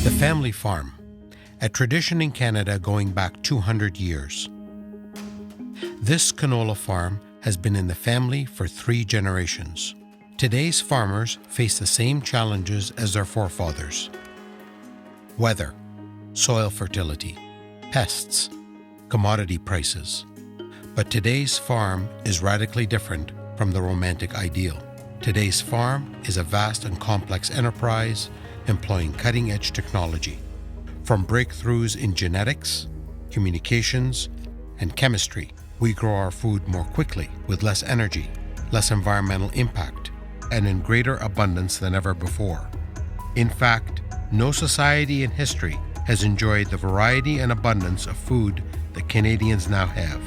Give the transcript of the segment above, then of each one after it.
The family farm, a tradition in Canada going back 200 years. This canola farm has been in the family for 3 generations. Today's farmers face the same challenges as their forefathers: weather, soil fertility, pests, commodity prices. But today's farm is radically different from the romantic ideal. Today's farm is a vast and complex enterprise employing cutting-edge technology. From breakthroughs in genetics, communications, and chemistry, we grow our food more quickly with less energy, less environmental impact, and in greater abundance than ever before. In fact, no society in history has enjoyed the variety and abundance of food that Canadians now have.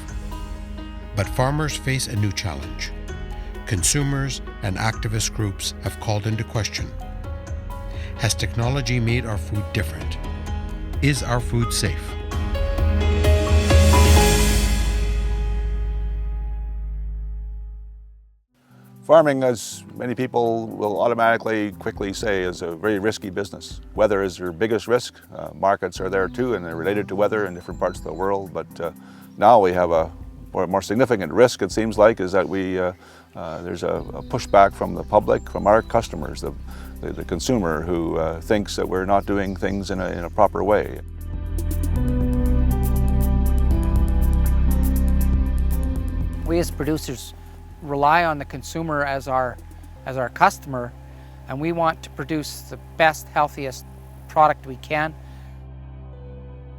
But farmers face a new challenge. Consumers and activist groups have called into question: has technology made our food different? Is our food safe? Farming, as many people will automatically quickly say, is a very risky business. Weather is your biggest risk. Markets are there too, and they're related to weather in different parts of the world. But now we have a more significant risk, it seems like, is that there's a pushback from the public, from our customers, the consumer, who thinks that we're not doing things in a proper way. We as producers rely on the consumer as our customer, and we want to produce the best, healthiest product we can.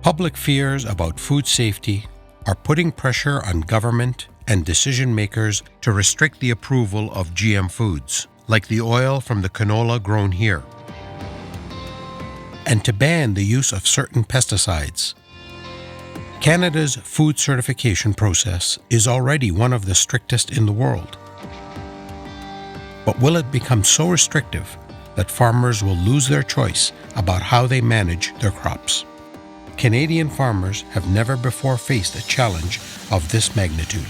Public fears about food safety are putting pressure on government and decision makers to restrict the approval of GM foods, like the oil from the canola grown here, and to ban the use of certain pesticides. Canada's food certification process is already one of the strictest in the world. But will it become so restrictive that farmers will lose their choice about how they manage their crops? Canadian farmers have never before faced a challenge of this magnitude.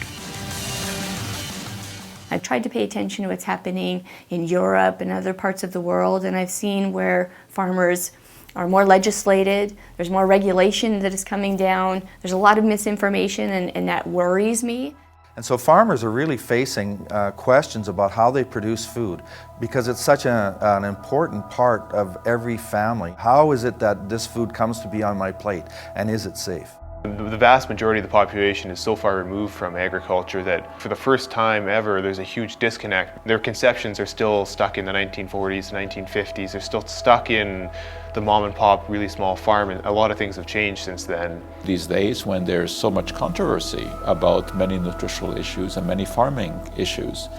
I've tried to pay attention to what's happening in Europe and other parts of the world, and I've seen where farmers are more legislated, there's more regulation that is coming down, there's a lot of misinformation, and that worries me. And so farmers are really facing questions about how they produce food, because it's such an important part of every family. How is it that this food comes to be on my plate, and is it safe? The vast majority of the population is so far removed from agriculture that for the first time ever there's a huge disconnect. Their conceptions are still stuck in the 1940s, 1950s. They're still stuck in the mom and pop, really small farm, and a lot of things have changed since then. These days, when there's so much controversy about many nutritional issues and many farming issues,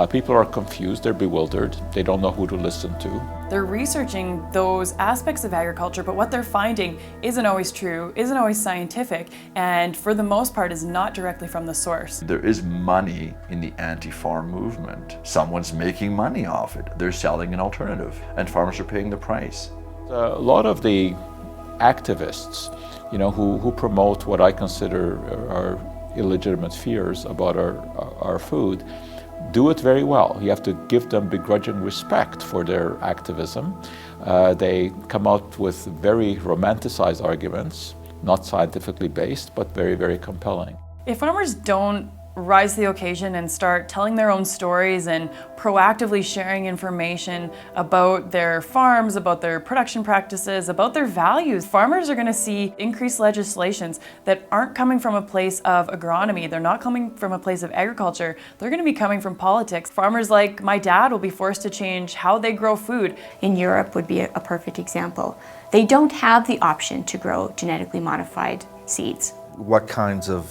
people are confused, they're bewildered, they don't know who to listen to. They're researching those aspects of agriculture, but what they're finding isn't always true, isn't always scientific, and for the most part is not directly from the source. There is money in the anti-farm movement. Someone's making money off it. They're selling an alternative, and farmers are paying the price. A lot of the activists, who promote what I consider are illegitimate fears about our food, do it very well. You have to give them begrudging respect for their activism. They come out with very romanticized arguments, not scientifically based, but very, very compelling. If farmers don't rise to the occasion and start telling their own stories and proactively sharing information about their farms, about their production practices, about their values, farmers are going to see increased legislations that aren't coming from a place of agronomy. They're not coming from a place of agriculture. They're going to be coming from politics. Farmers like my dad will be forced to change how they grow food. In Europe would be a perfect example. They don't have the option to grow genetically modified seeds. What kinds of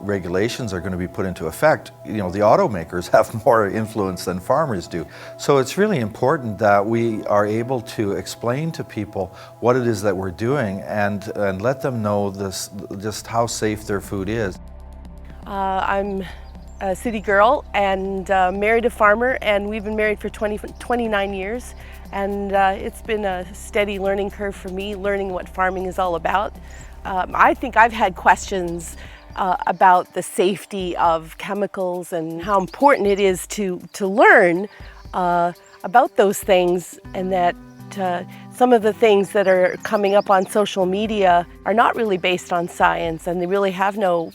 regulations are going to be put into effect? The automakers have more influence than farmers do. So it's really important that we are able to explain to people what it is that we're doing and let them know just how safe their food is. I'm a city girl and married a farmer, and we've been married for 29 years. And it's been a steady learning curve for me, learning what farming is all about. I think I've had questions about the safety of chemicals and how important it is to learn about those things, and that some of the things that are coming up on social media are not really based on science, and they really have no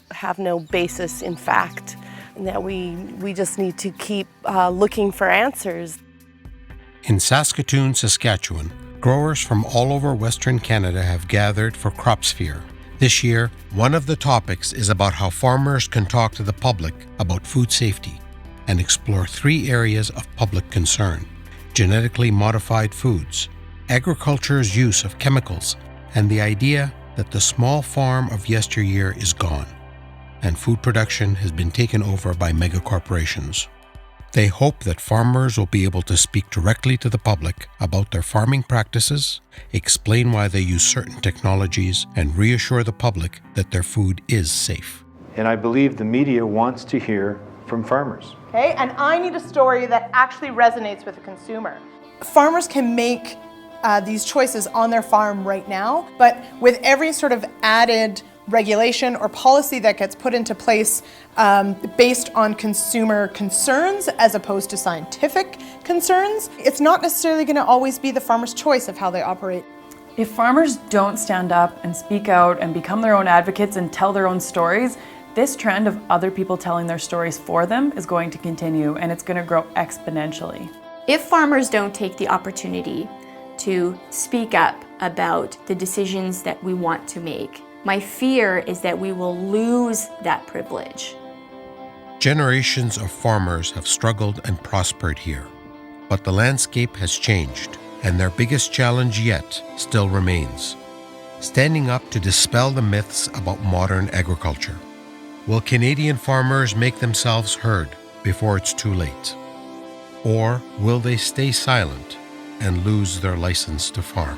basis in fact, and that we just need to keep looking for answers. In Saskatoon, Saskatchewan, growers from all over Western Canada have gathered for CropSphere. This year, one of the topics is about how farmers can talk to the public about food safety and explore 3 areas of public concern: genetically modified foods, agriculture's use of chemicals, and the idea that the small farm of yesteryear is gone, and food production has been taken over by megacorporations. They hope that farmers will be able to speak directly to the public about their farming practices, explain why they use certain technologies, and reassure the public that their food is safe. And I believe the media wants to hear from farmers. Okay, and I need a story that actually resonates with the consumer. Farmers can make these choices on their farm right now, but with every sort of added regulation or policy that gets put into place based on consumer concerns as opposed to scientific concerns, it's not necessarily going to always be the farmer's choice of how they operate. If farmers don't stand up and speak out and become their own advocates and tell their own stories, this trend of other people telling their stories for them is going to continue, and it's going to grow exponentially. If farmers don't take the opportunity to speak up about the decisions that we want to make, my fear is that we will lose that privilege. Generations of farmers have struggled and prospered here, but the landscape has changed, and their biggest challenge yet still remains: standing up to dispel the myths about modern agriculture. Will Canadian farmers make themselves heard before it's too late? Or will they stay silent and lose their license to farm?